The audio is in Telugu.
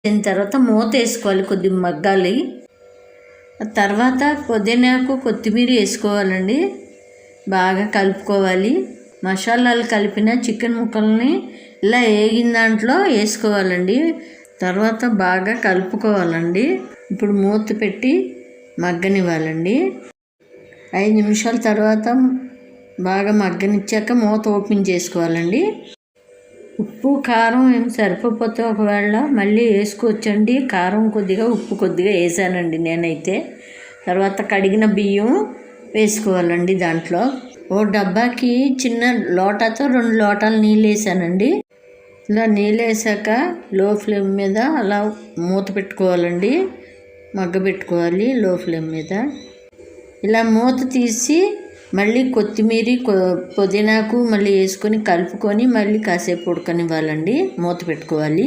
దీని తర్వాత మూత వేసుకోవాలి, కొద్దిగా మగ్గాలి. తర్వాత పుదీనాకు కొత్తిమీర వేసుకోవాలండి. బాగా కలుపుకోవాలి. మసాలాలు కలిపిన చికెన్ ముక్కల్ని ఇలా వేగిన దాంట్లో వేసుకోవాలండి. తర్వాత బాగా కలుపుకోవాలండి. ఇప్పుడు మూత పెట్టి మగ్గనివ్వాలండి. 5 నిమిషాల తర్వాత బాగా మగ్గనిచ్చాక మూత ఓపెన్ చేసుకోవాలండి. ఉప్పు కారం ఏం సరిపోతే ఒకవేళ మళ్ళీ వేసుకోవచ్చండి. కారం కొద్దిగా ఉప్పు కొద్దిగా వేసానండి నేనైతే. తర్వాత కడిగిన బియ్యం వేసుకోవాలండి. దాంట్లో ఓ డబ్బాకి చిన్న లోటాతో 2 లోటాలు నీళ్ళు వేసానండి. ఇలా నీళ్ళు వేసాక లో ఫ్లేమ్ మీద అలా మూత పెట్టుకోవాలండి. మగ్గబెట్టుకోవాలి లో ఫ్లేమ్ మీద. ఇలా మూత తీసి మళ్ళీ కొత్తిమీర పుదీనాకు మళ్ళీ వేసుకొని కలుపుకొని మళ్ళీ కాసేపు ఉడకనివ్వాలండి. మూత పెట్టుకోవాలి.